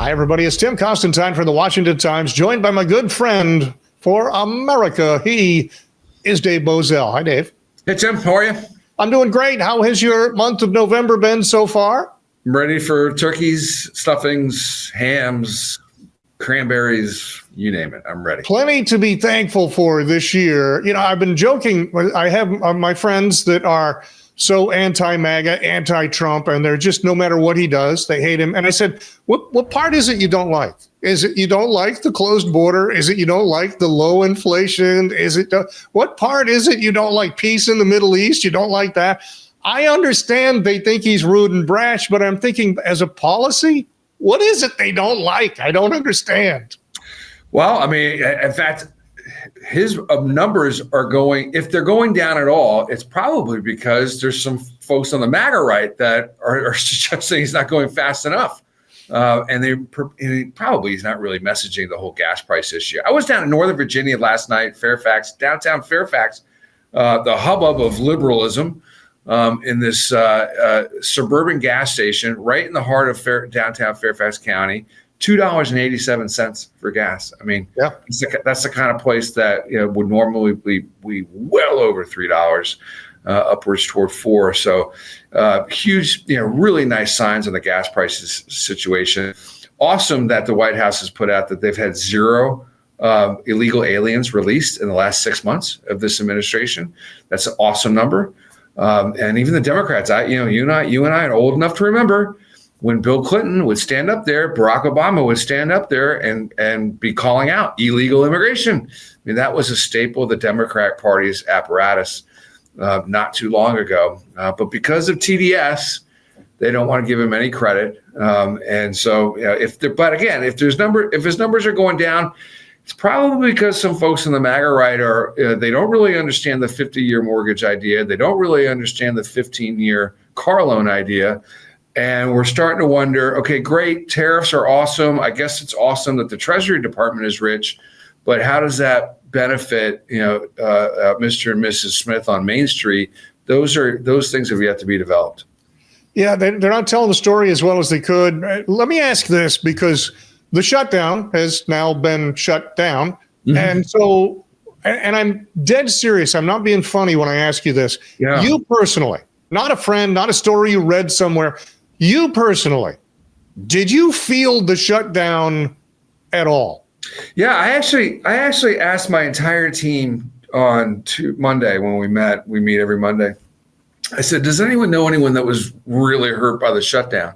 Hi, everybody. It's Tim Constantine from the Washington Times, joined by my good friend for America. He is Dave Bozell. Hi, Dave. Hey, Tim. How are you? I'm doing great. How has your month of November been so far? I'm ready for turkeys, stuffings, hams, cranberries, you name it. I'm ready. Plenty to be thankful for this year. You know, I've been joking. I have my friends that are so anti-MAGA, anti-Trump, and they're just, no matter what he does, they hate him. And I said, what part is it you don't like? Is it you don't like the closed border? Is it you don't like the low inflation? What part is it you don't like? Peace in the Middle East? You don't like that? I understand they think he's rude and brash, but I'm thinking as a policy, what is it they don't like? I don't understand. Well, I mean, in fact, his numbers are going, if they're going down at all, it's probably because there's some folks on the MAGA right that are suggesting he's not going fast enough. And he's not really messaging the whole gas price issue. I was down in Northern Virginia last night, downtown Fairfax, the hubbub of liberalism in this suburban gas station right in the heart of downtown Fairfax County. $2.87 for gas. I mean, yeah, that's the kind of place that would normally be well over $3, upwards toward $4. So huge, really nice signs on the gas prices situation. Awesome that the White House has put out that they've had 0 illegal aliens released in the last 6 months of this administration. That's an awesome number. And even the Democrats, you and I are old enough to remember when Bill Clinton would stand up there, Barack Obama would stand up there and be calling out illegal immigration. I mean, that was a staple of the Democratic Party's apparatus not too long ago. But because of TDS, they don't want to give him any credit. And so, if his numbers are going down, it's probably because some folks in the MAGA right they don't really understand the 50-year mortgage idea. They don't really understand the 15-year car loan idea. And we're starting to wonder, okay, great, tariffs are awesome. I guess it's awesome that the Treasury Department is rich, but how does that benefit, Mr. and Mrs. Smith on Main Street? Those things have yet to be developed. Yeah, they're not telling the story as well as they could. Let me ask this, because the shutdown has now been shut down. Mm-hmm. And so, and I'm dead serious. I'm not being funny when I ask you this. Yeah. You personally, not a friend, not a story you read somewhere, you personally, did you feel the shutdown at all? Yeah, I actually asked my entire team on Monday when we met. We meet every Monday. I said, does anyone know anyone that was really hurt by the shutdown?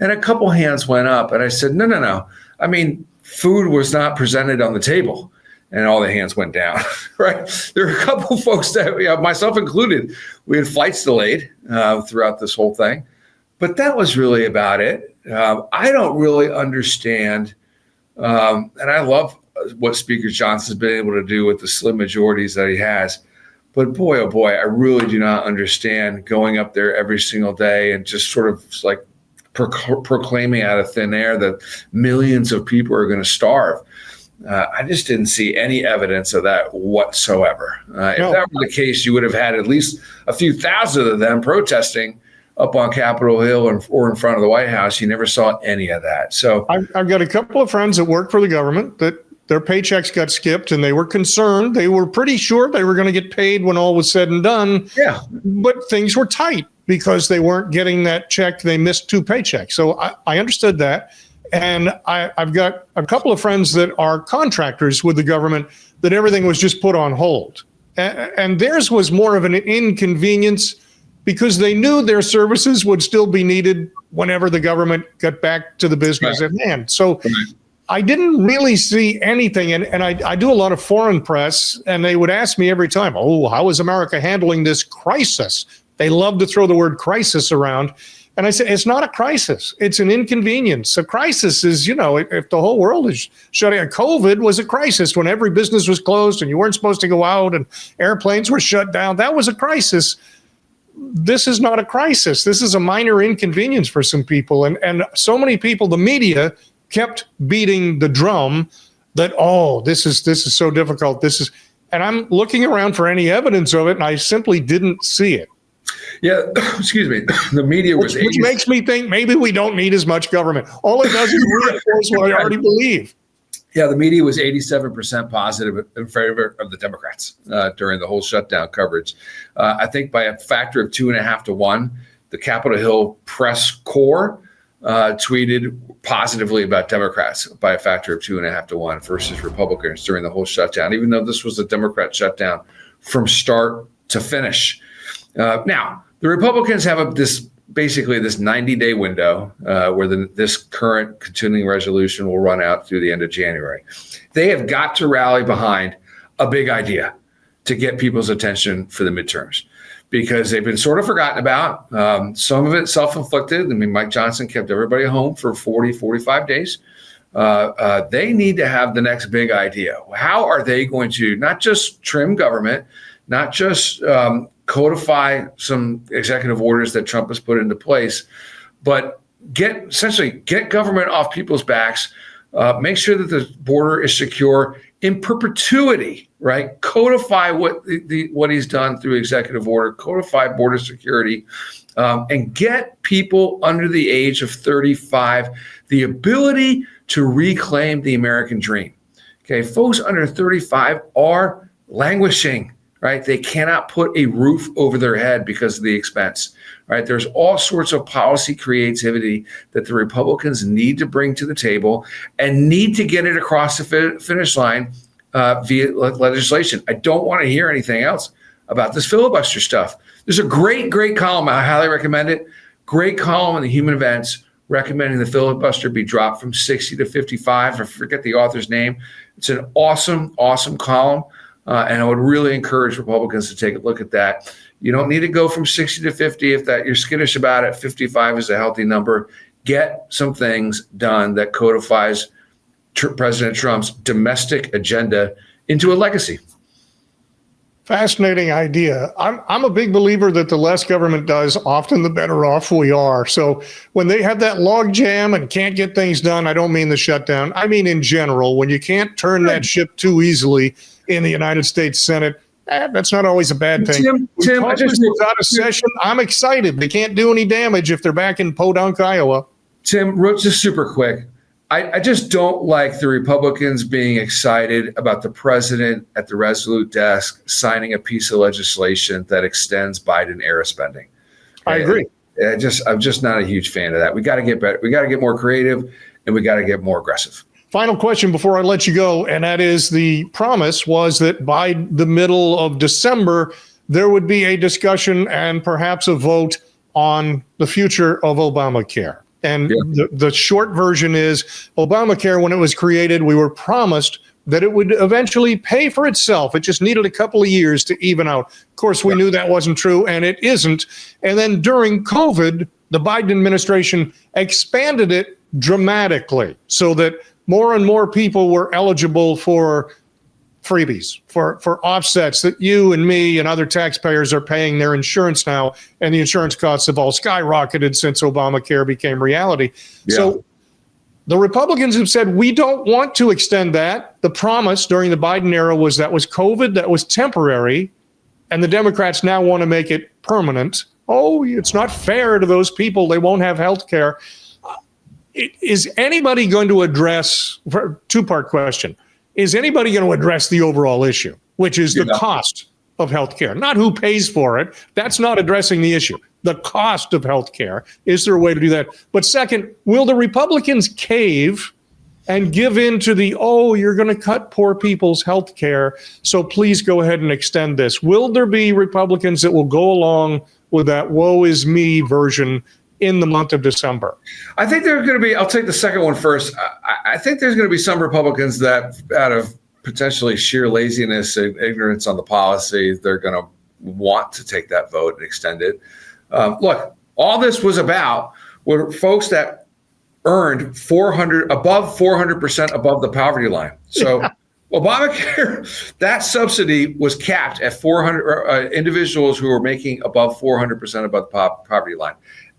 And a couple hands went up, and I said, no. I mean, food was not presented on the table, and all the hands went down, right? There are a couple folks that, myself included, we had flights delayed throughout this whole thing. But that was really about it. I don't really understand, and I love what Speaker Johnson's been able to do with the slim majorities that he has. But boy, oh boy, I really do not understand going up there every single day and just sort of like proclaiming out of thin air that millions of people are going to starve. I just didn't see any evidence of that whatsoever. If that were the case, you would have had at least a few thousand of them protesting up on Capitol Hill or in front of the White House. You never saw any of that. So I've got a couple of friends that work for the government that their paychecks got skipped, and they were concerned. They were pretty sure they were going to get paid when all was said and done. Yeah, but things were tight because they weren't getting that check. They missed 2 paychecks. So I understood that. And I've got a couple of friends that are contractors with the government that everything was just put on hold. And theirs was more of an inconvenience because they knew their services would still be needed whenever the government got back to the business at hand. So I didn't really see anything. And I do a lot of foreign press, and they would ask me every time, how is America handling this crisis? They love to throw the word crisis around. And I say, it's not a crisis. It's an inconvenience. A crisis is, if the whole world is shutting down. COVID was a crisis when every business was closed and you weren't supposed to go out and airplanes were shut down. That was a crisis. This is not a crisis. This is a minor inconvenience for some people. And so many people, the media kept beating the drum that, this is so difficult. And I'm looking around for any evidence of it, and I simply didn't see it. Yeah, excuse me. The media was which makes me think maybe we don't need as much government. All it does is reinforce what I already believe. Yeah, the media was 87% positive in favor of the Democrats during the whole shutdown coverage. I think by a factor of 2.5 to 1, the Capitol Hill press corps tweeted positively about Democrats by a factor of 2.5 to 1 versus Republicans during the whole shutdown, even though this was a Democrat shutdown from start to finish. Now, the Republicans have basically this 90-day window where this current continuing resolution will run out through the end of January. They have got to rally behind a big idea to get people's attention for the midterms, because they've been sort of forgotten about. Some of it self-inflicted. I mean, Mike Johnson kept everybody home for 40, 45 days. They need to have the next big idea. How are they going to not just trim government, not just codify some executive orders that Trump has put into place, but essentially get government off people's backs, make sure that the border is secure in perpetuity, right? Codify what he's done through executive order, codify border security, and get people under the age of 35 the ability to reclaim the American dream. Okay, folks under 35 are languishing. Right? They cannot put a roof over their head because of the expense, right? There's all sorts of policy creativity that the Republicans need to bring to the table and need to get it across the finish line via legislation. I don't want to hear anything else about this filibuster stuff. There's a great column. I highly recommend it. Great column in the Human Events recommending the filibuster be dropped from 60 to 55. I forget the author's name. It's an awesome column. And I would really encourage Republicans to take a look at that. You don't need to go from 60 to 50 if you're skittish about it. 55 is a healthy number. Get some things done that codifies President Trump's domestic agenda into a legacy. Fascinating idea. I'm a big believer that the less government does, often the better off we are. So when they have that log jam and can't get things done, I don't mean the shutdown. I mean in general, when you can't turn that ship too easily in the United States Senate, that's not always a bad thing. Tim, I just was out of session. I'm excited. They can't do any damage if they're back in Podunk, Iowa. Tim, just super quick. I just don't like the Republicans being excited about the president at the Resolute desk signing a piece of legislation that extends Biden era spending. I agree. I'm just not a huge fan of that. We got to get better. We got to get more creative, and we got to get more aggressive. Final question before I let you go, and that is, the promise was that by the middle of December, there would be a discussion and perhaps a vote on the future of Obamacare. And the short version is, Obamacare, when it was created, we were promised that it would eventually pay for itself. It just needed a couple of years to even out. Of course, we knew that wasn't true, and it isn't. And then during COVID, the Biden administration expanded it dramatically so that more and more people were eligible for freebies, for offsets that you and me and other taxpayers are paying their insurance now, and the insurance costs have all skyrocketed since Obamacare became reality. Yeah. So the Republicans have said, we don't want to extend that. The promise during the Biden era was that was COVID, that was temporary, and the Democrats now want to make it permanent. Oh, it's not fair to those people. They won't have health care. Is anybody going to address, two-part question, is anybody going to address the overall issue, which is the cost of healthcare, not who pays for it? That's not addressing the issue. The cost of healthcare. Is there a way to do that? But second, will the Republicans cave and give in to you're going to cut poor people's healthcare, so please go ahead and extend this? Will there be Republicans that will go along with that woe is me version in the month of December? I think there's going to be, I'll take the second one first. I think there's going to be some Republicans that, out of potentially sheer laziness and ignorance on the policy, they're going to want to take that vote and extend it. Look, all this was about were folks that earned above 400% above the poverty line. So Obamacare, that subsidy was capped at 400 individuals who were making above 400% above the poverty line.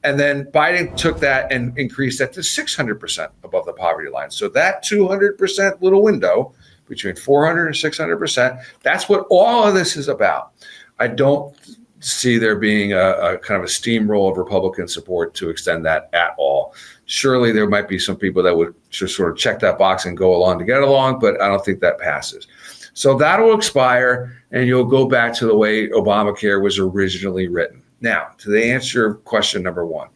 And then Biden took that and increased that to 600% above the poverty line. So that 200% little window between 400 and 600%, that's what all of this is about. I don't see there being a kind of a steamroll of Republican support to extend that at all. Surely there might be some people that would just sort of check that box and go along to get along, but I don't think that passes. So that'll expire, and you'll go back to the way Obamacare was originally written. Now, to answer question number one,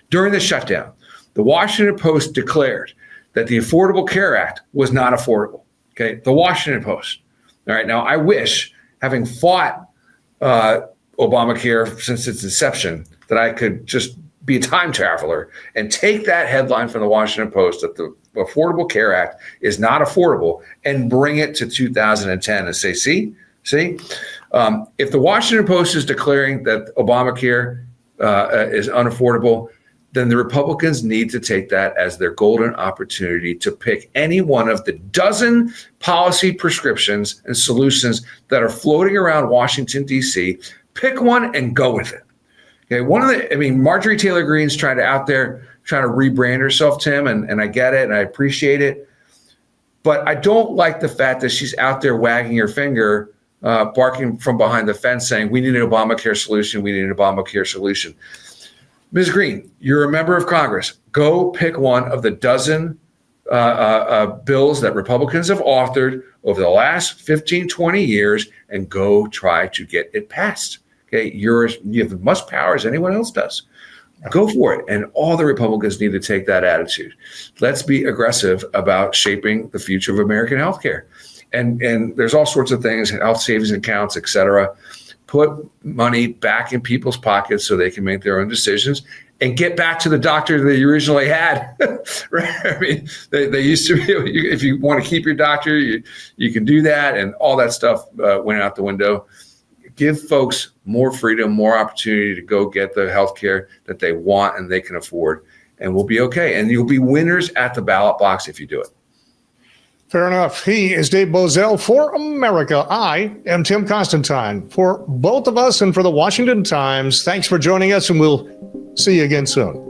during the shutdown, the Washington Post declared that the Affordable Care Act was not affordable. Okay, the Washington Post. All right, now I wish, having fought Obamacare since its inception, that I could just be a time traveler and take that headline from the Washington Post that the Affordable Care Act is not affordable and bring it to 2010 and say, see, if the Washington Post is declaring that Obamacare is unaffordable, then the Republicans need to take that as their golden opportunity to pick any one of the dozen policy prescriptions and solutions that are floating around Washington, D.C., pick one and go with it. Okay, Marjorie Taylor Greene's trying to rebrand herself, Tim, and I get it and I appreciate it. But I don't like the fact that she's out there wagging her finger, barking from behind the fence saying, we need an Obamacare solution, we need an Obamacare solution. Ms. Greene, you're a member of Congress. Go pick one of the dozen bills that Republicans have authored over the last 15, 20 years and go try to get it passed. Okay, you have as much power as anyone else does. Go for it. And all the Republicans need to take that attitude. Let's be aggressive about shaping the future of American healthcare. And there's all sorts of things, health savings accounts, et cetera. Put money back in people's pockets so they can make their own decisions and get back to the doctor that you originally had. Right? I mean, they used to be, if you want to keep your doctor, you can do that. And all that stuff went out the window. Give folks more freedom, more opportunity to go get the health care that they want and they can afford, and we'll be okay. And you'll be winners at the ballot box if you do it. Fair enough. He is Dave Bozell for America. I am Tim Constantine. For both of us and for the Washington Times, thanks for joining us, and we'll see you again soon.